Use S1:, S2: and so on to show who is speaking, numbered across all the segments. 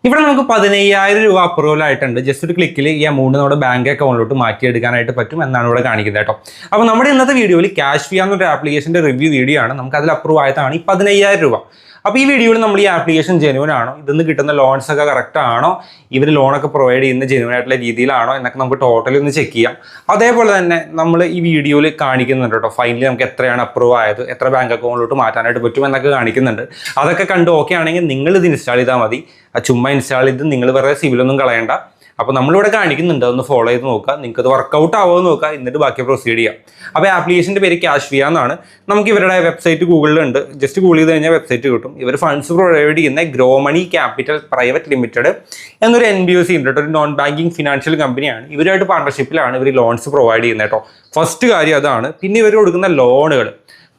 S1: ഇവിടെ നമുക്ക് 15,000 രൂപ അപ്രൂവൽ ആയിട്ടുണ്ട്. ജസ്റ്റ് ഒരു ക്ലിക്കിൽ ഈ എമൗണ്ട് നമ്മുടെ ബാങ്ക് അക്കൗണ്ടിലോട്ട് മാറ്റിയെടുക്കാനായിട്ട് പറ്റും എന്നാണ് ഇവിടെ കാണിക്കുന്നത് കേട്ടോ. അപ്പോൾ നമ്മുടെ ഇന്നത്തെ വീഡിയോയിൽ ക്യാഷ് ഫിയ എന്നൊരു ആപ്ലിക്കേഷൻ്റെ റിവ്യൂ വീഡിയോ ആണ്. നമുക്ക് അതിൽ അപ്രൂവ് ആയതാണ് ഈ 15,000 രൂപ. അപ്പോൾ ഈ വീഡിയോയിൽ നമ്മൾ ഈ ആപ്ലിക്കേഷൻ ജെനുവൻ ആണോ, ഇതിന്ന് കിട്ടുന്ന ലോൺസ് ഒക്കെ കറക്റ്റ് ആണോ, ഇവർ ലോണൊക്കെ പ്രൊവൈഡ് ചെയ്യുന്ന ജെനുവൻ ആയിട്ടുള്ള രീതിയിലാണോ എന്നൊക്കെ നമുക്ക് ടോട്ടലി ഒന്ന് ചെക്ക് ചെയ്യാം. അതേപോലെ തന്നെ നമ്മൾ ഈ വീഡിയോയിൽ കാണിക്കുന്നുണ്ട് കേട്ടോ, ഫൈനലി നമുക്ക് എത്രയാണ് അപ്രൂവ് ആയത്, എത്ര ബാങ്ക് അക്കൗണ്ടിലോട്ട് മാറ്റാനായിട്ട് പറ്റും എന്നൊക്കെ കാണിക്കുന്നുണ്ട്. അതൊക്കെ കണ്ട് ഓക്കെ ആണെങ്കിൽ നിങ്ങൾ ഇത് ഇൻസ്റ്റാൾ ചെയ്താൽ മതി. ചുമ്മാ ഇൻസ്റ്റാൾ ചെയ്ത് നിങ്ങൾ വെറുതെ സിവിലൊന്നും കളയണ്ട. അപ്പോൾ നമ്മളിവിടെ കാണിക്കുന്നുണ്ട്, ഒന്ന് ഫോളോ ചെയ്ത് നോക്കുക, നിങ്ങൾക്ക് അത് വർക്കൗട്ട് ആവുമോ നോക്കുക, എന്നിട്ട് ബാക്കി പ്രൊസീഡ് ചെയ്യാം. അപ്പോൾ ആപ്ലിക്കേഷൻ്റെ പേര് ക്യാഷ് ഫിയ എന്നാണ്. നമുക്ക് ഇവരുടെ വെബ്സൈറ്റ് ഗൂഗിളിലുണ്ട്, ജസ്റ്റ് ഗൂഗിൾ ചെയ്ത് കഴിഞ്ഞാൽ വെബ്സൈറ്റ് കിട്ടും. ഇവർ ഫണ്ട്സ് പ്രൊവൈഡ് ചെയ്യുന്ന ഗ്രോ മണി ക്യാപിറ്റൽ പ്രൈവറ്റ് ലിമിറ്റഡ് എന്നൊരു NBFC ഉണ്ട് കേട്ടോ, ഒരു നോൺ ബാങ്കിങ് ഫിനാൻഷ്യൽ കമ്പനിയാണ്. ഇവരുമായിട്ട് പാർട്ണർഷിപ്പിലാണ് ഇവർ ലോൺസ് പ്രൊവൈഡ് ചെയ്യുന്നത് കേട്ടോ. ഫസ്റ്റ് കാര്യം അതാണ്. പിന്നെ ഇവർ കൊടുക്കുന്ന ലോണുകൾ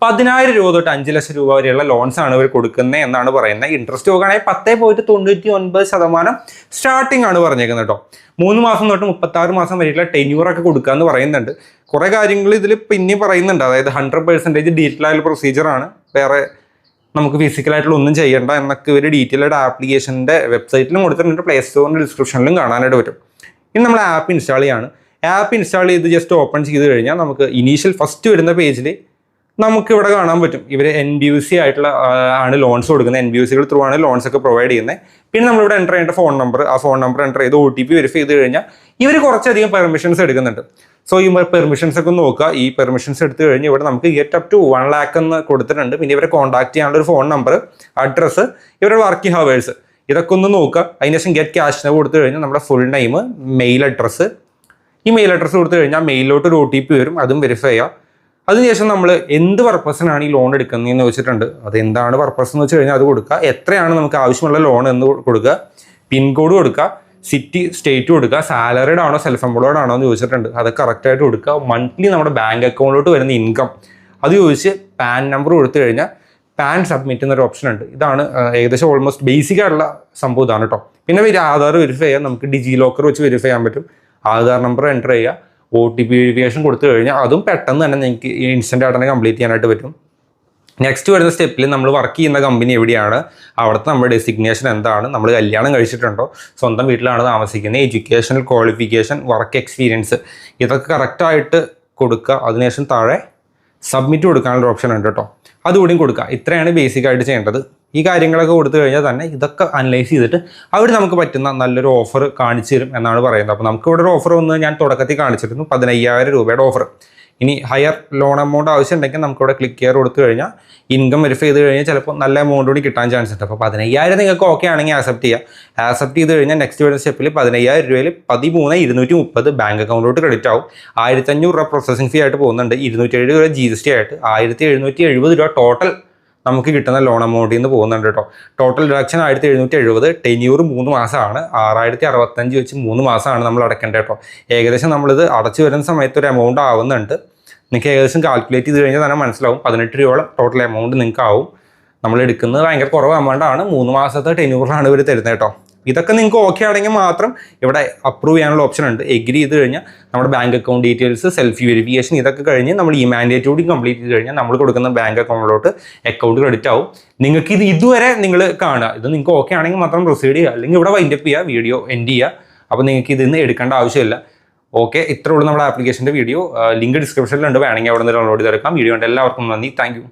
S1: 10,000 രൂപ തൊട്ട് 5 ലക്ഷം രൂപ വരെയുള്ള ലോൺസ് ആണ് ഇവർ കൊടുക്കുന്നത് എന്നാണ് പറയുന്നത്. ഇൻട്രസ്റ്റ് നോക്കുകയാണെങ്കിൽ 10.99% സ്റ്റാർട്ടിംഗ് ആണ് പറഞ്ഞേക്കുന്നത് കേട്ടോ. 3 മാസം തൊട്ട് 36 മാസം വരെയുള്ള ടെന്യൂറൊക്കെ കൊടുക്കുക എന്ന് പറയുന്നുണ്ട്. കുറേ കാര്യങ്ങൾ ഇതിൽ പിന്നെ പറയുന്നുണ്ട്. അതായത് 100% ഡീറ്റെയിൽ ആയിട്ടുള്ള പ്രൊസീജിയറാണ്, വേറെ നമുക്ക് ഫിസിക്കലായിട്ടുള്ള ഒന്നും ചെയ്യേണ്ട എന്നൊക്കെ ഇവർ ഡീറ്റെയിൽ ആയിട്ട് ആപ്ലിക്കേഷൻ്റെ വെബ്സൈറ്റിലും കൊടുത്തിട്ടുണ്ട്, പ്ലേ സ്റ്റോറിൻ്റെ ഡിസ്ക്രിപ്ഷനിലും കാണാനായിട്ട് പറ്റും. ഇനി നമ്മൾ ആപ്പ് ഇൻസ്റ്റാൾ ചെയ്യാണ്. ആപ്പ് ഇൻസ്റ്റാൾ ചെയ്ത് ജസ്റ്റ് ഓപ്പൺ ചെയ്ത് കഴിഞ്ഞാൽ നമുക്ക് ഇനീഷ്യൽ ഫസ്റ്റ് വരുന്ന പേജിൽ നമുക്ക് ഇവിടെ കാണാൻ പറ്റും ഇവർ NBFC ആയിട്ടുള്ള ആണ് ലോൺസ് കൊടുക്കുന്നത്. NBFCകൾ ത്രൂ ആണ് ലോൺസ് ഒക്കെ പ്രൊവൈഡ് ചെയ്യുന്നത്. പിന്നെ നമ്മളിവിടെ എൻ്റർ ചെയ്യേണ്ട ഫോൺ നമ്പർ, ആ ഫോൺ നമ്പർ എൻ്റർ ചെയ്ത് OTP വെരിഫൈ ചെയ്ത് കഴിഞ്ഞാൽ ഇവർ കുറച്ചധികം പെർമിഷൻസ് എടുക്കുന്നുണ്ട്. സോ ഈ പെർമിഷൻസ് ഒക്കെ നോക്കുക. ഈ പെർമിഷൻസ് എടുത്തു കഴിഞ്ഞ് ഇവിടെ നമുക്ക് ഗെറ്റ് അപ് ടു 1 lakh എന്ന് കൊടുത്തിട്ടുണ്ട്. പിന്നെ ഇവരെ കോൺടാക്ട് ചെയ്യാനുള്ള ഒരു ഫോൺ നമ്പർ, അഡ്രസ്സ്, ഇവരുടെ വർക്കിംഗ് ഹവേഴ്സ്, ഇതൊക്കെ ഒന്ന് നോക്കുക. അതിനുശേഷം ഗെറ്റ് ക്യാഷ് നൗ കൊടുത്തു കഴിഞ്ഞാൽ നമ്മുടെ ഫുൾ നെയിം, മെയിൽ അഡ്രസ്സ്, ഈ മെയിൽ അഡ്രസ്സ് കൊടുത്തു കഴിഞ്ഞാൽ മെയിലോട്ട് ഒരു OTP വരും, അതും വെരിഫൈ ചെയ്യുക. അതിനുശേഷം നമ്മൾ എന്ത് പർപ്പസിനാണ് ഈ ലോൺ എടുക്കുന്നതെന്ന് വെച്ചിട്ടുണ്ട്. അത് എന്താണ് പർപ്പസ് എന്ന് വെച്ച് കഴിഞ്ഞാൽ അത് കൊടുക്കുക. എത്രയാണ് നമുക്ക് ആവശ്യമുള്ള ലോൺ എന്ന് കൊടുക്കുക, പിൻകോഡ് കൊടുക്കുക, സിറ്റി സ്റ്റേറ്റ് കൊടുക്കുക, സാലറിഡ് ആണോ സെൽഫ് എംപ്ലോയ്ഡ് ആണോ എന്ന് ചോദിച്ചിട്ടുണ്ട്, അത് കറക്റ്റായിട്ട് കൊടുക്കുക. മന്ത്ലി നമ്മുടെ ബാങ്ക് അക്കൗണ്ടിലോട്ട് വരുന്ന ഇൻകം അത് ചോദിച്ച് പാൻ നമ്പർ കൊടുത്തു കഴിഞ്ഞാൽ പാൻ സബ്മിറ്റ് എന്നൊരു ഓപ്ഷൻ ഉണ്ട്. ഇതാണ് ഏകദേശം ഓൾമോസ്റ്റ് ബേസിക് ആയിട്ടുള്ള സംഭവം ഇതാണ് കേട്ടോ. പിന്നെ ആധാർ വെരിഫൈ ചെയ്യാൻ നമുക്ക് ഡിജി ലോക്കർ വെച്ച് വെരിഫൈ ചെയ്യാൻ പറ്റും. ആധാർ നമ്പർ എൻ്റർ ചെയ്യുക, OTP വെരിഫിക്കേഷൻ കൊടുത്തു കഴിഞ്ഞാൽ അതും പെട്ടെന്ന് തന്നെ നിങ്ങൾക്ക് ഇൻസ്റ്റൻ്റ് ആയിട്ട് തന്നെ കംപ്ലീറ്റ് ചെയ്യാനായിട്ട് പറ്റും. നെക്സ്റ്റ് വരുന്ന സ്റ്റെപ്പിൽ നമ്മൾ വർക്ക് ചെയ്യുന്ന കമ്പനി എവിടെയാണ്, അവിടുത്തെ നമ്മുടെ ഡെസിഗ്നേഷൻ എന്താണ്, നമ്മൾ കല്യാണം കഴിച്ചിട്ടുണ്ടോ, സ്വന്തം വീട്ടിലാണ് താമസിക്കുന്നത്, എഡ്യൂക്കേഷണൽ ക്വാളിഫിക്കേഷൻ, വർക്ക് എക്സ്പീരിയൻസ്, ഇതൊക്കെ കറക്റ്റായിട്ട് കൊടുക്കുക. അതിനുശേഷം താഴെ സബ്മിറ്റ് കൊടുക്കാനുള്ള ഓപ്ഷൻ ഉണ്ട് കേട്ടോ, അതുകൂടിയും കൊടുക്കുക. ഇത്രയാണ് ബേസിക്കായിട്ട് ചെയ്യേണ്ടത്. ഈ കാര്യങ്ങളൊക്കെ കൊടുത്തു കഴിഞ്ഞാൽ തന്നെ ഇതൊക്കെ അനലൈസ് ചെയ്തിട്ട് അവർ നമുക്ക് പറ്റുന്ന നല്ലൊരു ഓഫർ കാണിച്ചു തരും എന്നാണ് പറയുന്നത്. അപ്പോൾ നമുക്ക് ഇവിടെ ഒരു ഓഫർ വന്ന് ഞാൻ തുടക്കത്തിൽ കാണിച്ചിരുന്നു, 15,000 രൂപയുടെ ഓഫർ. ഇനി ഹയർ ലോൺ എമൗണ്ട് ആവശ്യമുണ്ടെങ്കിൽ നമുക്കിവിടെ ക്ലിക്ക് ചെയ്യാൻ കൊടുത്തു കഴിഞ്ഞാൽ ഇൻകം വെരിഫൈ ചെയ്ത് കഴിഞ്ഞാൽ ചിലപ്പോൾ നല്ല എമൗണ്ട് കൂടി കിട്ടാൻ ചാൻസ് ഉണ്ട്. അപ്പോൾ 15,000 നിങ്ങൾക്ക് ഓക്കെ ആണെങ്കിൽ ആക്സെപ്റ്റ് ചെയ്യുക. ആക്സെപ്റ്റ് ചെയ്ത് കഴിഞ്ഞാൽ നെക്സ്റ്റ് വരുന്ന സ്റ്റെപ്പിൽ 15,000 രൂപയിൽ 13,230 ബാങ്ക് അക്കൗണ്ടിലോട്ട് ക്രെഡിറ്റ് ആവും. 1,500 രൂപ പ്രോസസ്സിംഗ് ഫീ ആയിട്ട് പോകുന്നുണ്ട്, 207 രൂപ GST ആയിട്ട് 1,770 രൂപ ടോട്ടൽ നമുക്ക് കിട്ടുന്ന ലോൺ എമൗണ്ടിൽ നിന്ന് പോകുന്നുണ്ട് കേട്ടോ. ടോട്ടൽ ഡിഡക്ഷൻ 1,770, ടെന്യൂർ 3 മാസമാണ്, 6,065 വെച്ച് 3 മാസമാണ് നമ്മൾ അടയ്ക്കേണ്ടത് കേട്ടോ. ഏകദേശം നമ്മളിത് അടച്ചു വരുന്ന സമയത്ത് ഒരു എമൗണ്ട് ആവുന്നുണ്ട്. നിങ്ങൾക്ക് ഏകദേശം കാൽക്കുലേറ്റ് ചെയ്ത് കഴിഞ്ഞാൽ തന്നെ മനസ്സിലാവും 18 രൂപയോളം ടോട്ടൽ എമൗണ്ട് നിങ്ങൾക്ക് ആവും. നമ്മൾ എടുക്കുന്നത് ഭയങ്കര കുറവ് എമൗണ്ടാണ്, 3 മാസത്തെ ടെന്യൂറിലാണ് ഇവർ തരുന്നത് കേട്ടോ. ഇതൊക്കെ നിങ്ങൾക്ക് ഓക്കെ ആണെങ്കിൽ മാത്രം ഇവിടെ അപ്രൂവ് ചെയ്യാനുള്ള ഓപ്ഷൻ ഉണ്ട്. എഗ്രി ചെയ്ത് കഴിഞ്ഞാൽ നമ്മുടെ bank account details, selfie verification ഇതൊക്കെ കഴിഞ്ഞ് നമ്മൾ ഈ മാൻഡേറ്റ് കൂടി കംപ്ലീറ്റ് ചെയ്ത് കഴിഞ്ഞാൽ നമ്മൾ കൊടുക്കുന്ന ബാങ്ക് അക്കൗണ്ടിലോട്ട് അക്കൗണ്ട് ക്രെഡിറ്റ് ആവും. നിങ്ങൾക്ക് ഇതുവരെ നിങ്ങൾ കാണുക, ഇത് നിങ്ങൾക്ക് ഓക്കെ ആണെങ്കിൽ മാത്രം പ്രൊസീഡ് ചെയ്യുക, അല്ലെങ്കിൽ ഇവിടെ വൈൻഡപ്പ് ചെയ്യുക, വീഡിയോ എൻഡ് ചെയ്യുക. അപ്പോൾ നിങ്ങൾക്ക് ഇതിന്ന് എടുക്കേണ്ട ആവശ്യമില്ല. ഓക്കെ, ഇത്രേ ഉള്ളൂ നമ്മുടെ ആപ്ലിക്കേഷൻ്റെ വീഡിയോ. ലിങ്ക് ഡിസ്ക്രിപ്ഷനിലുണ്ട്, വേണമെങ്കിൽ അവിടെ നിന്ന് ഡൗൺലോഡ് ചെയ്തെടുക്കാം. വീഡിയോ ഉണ്ട്. എല്ലാവർക്കും നന്ദി, താങ്ക് യു.